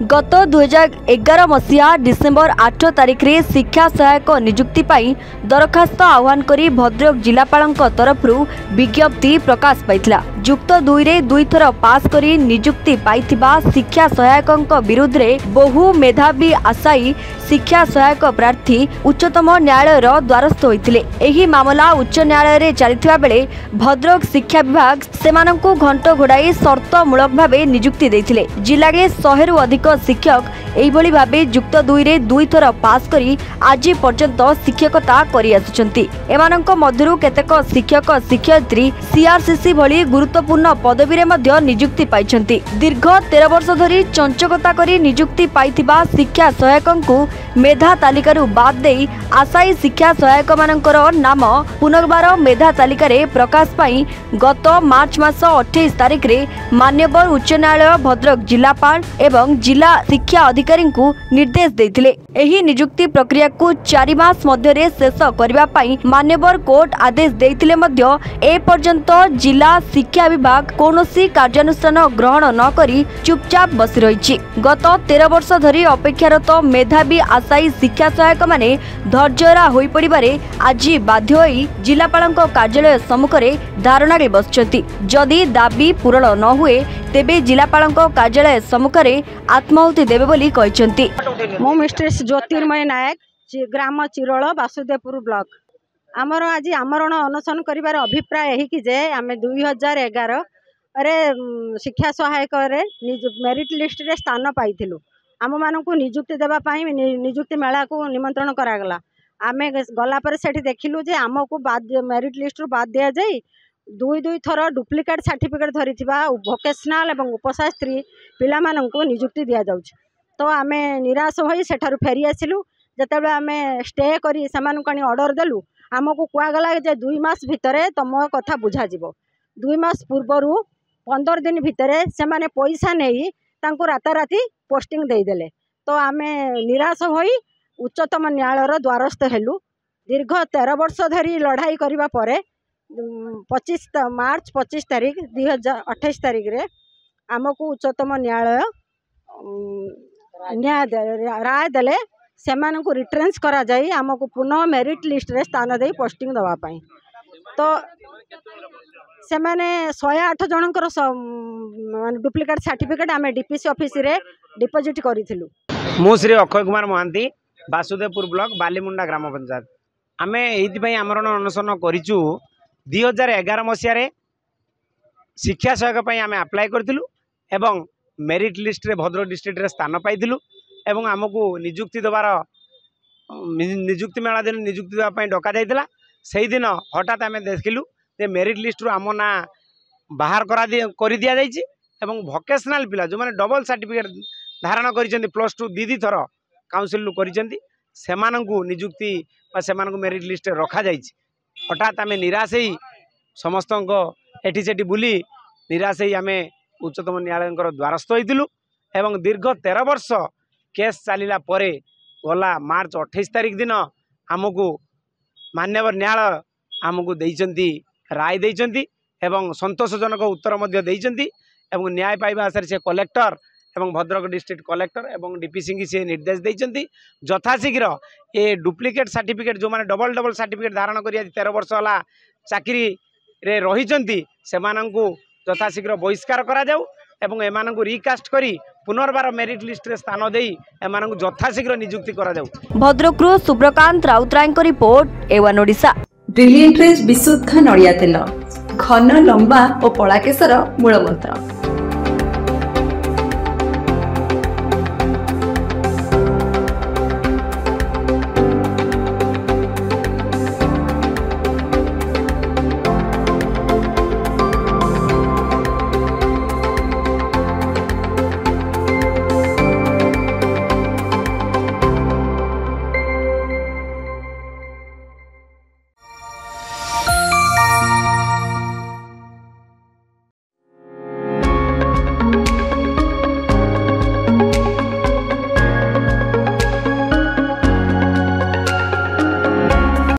गत 2011 मसीहा डिसेम्बर 8 तारिख रे शिक्षा सहायक नियुक्ति पाई दरखास्त आह्वान करी भद्रक जिलापाल तरफ विज्ञप्ति प्रकाश पाइथिला। युक्त 2 रे 2 थर पास करी नियुक्ति पाइथिबा शिक्षा सहायक विरुद्ध रे बहु मेधावी आशायी शिक्षा सहायक प्रार्थी उच्चतम न्यायालय द्वारस्थ होइथिले। एही मामला उच्च न्यायालय रे चलिथिबा बेले भद्रक शिक्षा विभाग सेमानंकु घंट घोड़ाई शर्तमूलक भावे नियुक्ति देथिले। जिल्ला रे 100 रु अधिक शिक्षक एही भली भावे युक्त 2 रे 2 थर पास करी आज पर्यंत शिक्षकता करि आसुचंती। एमानंक मध्यरु केतेक शिक्षक शिक्षयित्री सीआरसीसी भली गुरुत्वपूर्ण पदवी रे मध्य नियुक्ति पाइछंती। दीर्घ 13 वर्ष धरी चंचकता करी नियुक्ति पाइथिबा शिक्षा सहायकंकु मेधा तालिकारु बाद देई आशायी शिक्षा सहायक मानकर नाम पुनर्बार मेधा तालिका रे प्रकाश पाई गत मार्च मास 28 तारिख रे मान्यवर उच्च न्यायालय भद्रक जिलापाल एवं जिला शिक्षा अधिकारी को निर्देश देथिले। एही नियुक्ति प्रक्रिया को 4 मास मध्य रे शेष करबा पाई मान्यवर कोर्ट आदेश देथिले मध्य ए पर्यंत जिला शिक्षा विभाग कोनोसी कार्यानुष्ठान ग्रहण न करी चुपचाप बसी रहिछि। गत 13 वर्ष धरी अपेक्षारत मेधावी आशायी शिक्षा सहायक माने धैर्यरा होई पड़िबारे आज बाध्य होई जिलापालक कार्यालय सम्मुखरे धारणा रे बसचंती। जदि दाबी पूरण न हुए तेबे जिलापालक कार्यालय सम्मुखरे आत्माहुति देबे बोली कहिसंती। मो मिस्ट्रेस ज्योतिर्मय नायक ग्राम चिरोल वासुदेवपुर ब्लॉक आमर आज आमरण अनशन करिवार अभिप्राय एही कि जे आमे 2011 रे शिक्षा सहायक रे मेरिट लिस्ट रे स्थान पाइथिलु। आम मानकु नियुक्ति देबा पाई नियुक्ति मेला को निमंत्रण करागला। आमे गला पर सेठी देखिलु जे आमको बाद मेरिट लिस्ट रु बाद दिया जाई 2 थर डुप्लिकेट सर्टिफिकेट धरिथिबा वोकेशनल एवं उपशास्त्री पिला मानकु नियुक्ति दिया जाउछ। तो आमे निराश होई सेठारु फेरी आसिलु। जतेबे आमे स्टे करी समानकु आनी ऑर्डर देलु आमको कुआगला जे 2 मास भितरे तम कथा बुझा जिवो। 2 मास पूर्वरु 15 दिन भितरे से माने पैसा नेई तांको राताराती पोस्टिंग दे देले। तो आमे निराश होई उच्चतम न्यायालय द्वारस्थ हेलु। दीर्घ 13 वर्ष धरी लड़ाई करिबा परे 25 मार्च 25 तारिख 2028 तारिख रे आमको उच्चतम न्यायालय राय देले सेमानकु रिट्रेंच करा जाई आमको पुनः मेरिट लिस्ट रे स्थान दे पोस्टिंग दवा पाई। तो से माने 108 जनकर डुप्लिकेट सर्टिफिकेट आमे डीपीसी ऑफिस रे डिपोजिट करिथिलु। मु श्री अक्षय कुमार महांती वासुदेवपुर ब्लॉक बालीमुंडा ग्राम पंचायत आमे एथि पई आमरण अनशन करिचु। 2011 मसिया रे शिक्षा सहायक पई आमे अप्लाई करथिलु एवं मेरिट लिस्ट रे भद्रक डिस्ट्रिक्ट रे स्थान पाइथिलु एवं आमको नियुक्ति देवार नियुक्ति मेला दिन नियुक्ति देवा पई डका जाइतिला। सेही दिन हठात आमे देखिलु जे मेरिट लिस्ट रु आम ना बाहर कर दिया जाइछि एवं वोकेशनल पिला जो माने डबल सर्टिफिकेट धारण करिसेंती +2 दीदी थर काउंसिल रु करिसेंती सेमानंकु नियुक्ति बा सेमानंकु मेरिट लिस्ट रखा जाइछि। हठात आमे निराश होई समस्तंको एठी सेठी बुली निराश होई आमे उच्चतम न्यायालय द्वारस्थ होइतिलु एवं दीर्घ 13 वर्ष केस चलिला परे गला मार्च 28 तारिख दिन आमको मान्यवर न्यायालय आमको देइचंती राय देइचंती एवं संतोषजनक उत्तर मध्य देइचंती एवं न्याय पाइबा आशा से कलेक्टर एवं भद्रक डिस्ट्रिक्ट कलेक्टर एवं डीपीसी की से निर्देश देइचंती यथाशीघ्र ए डुप्लिकेट सर्टिफिकेट जो माने डबल सर्टिफिकेट धारण करिया 13 वर्ष होला चाकरी रे रहिचंती सेमानंकु यथाशीघ्र बहिष्कार करा जाऊ एवं एमानंकु रिकास्ट करी पुनर्बार मेरिट लिस्ट रे स्थान देई एमानंकु यथाशीघ्र नियुक्ति करा जाऊ। भद्रक रु सुब्रकांत राउतराय को रिपोर्ट एवन ओडिशा। ब्रिलियंट विशुद्ध नड़िया तेल घन लंबा और पड़ा केशर मूलमंत्र।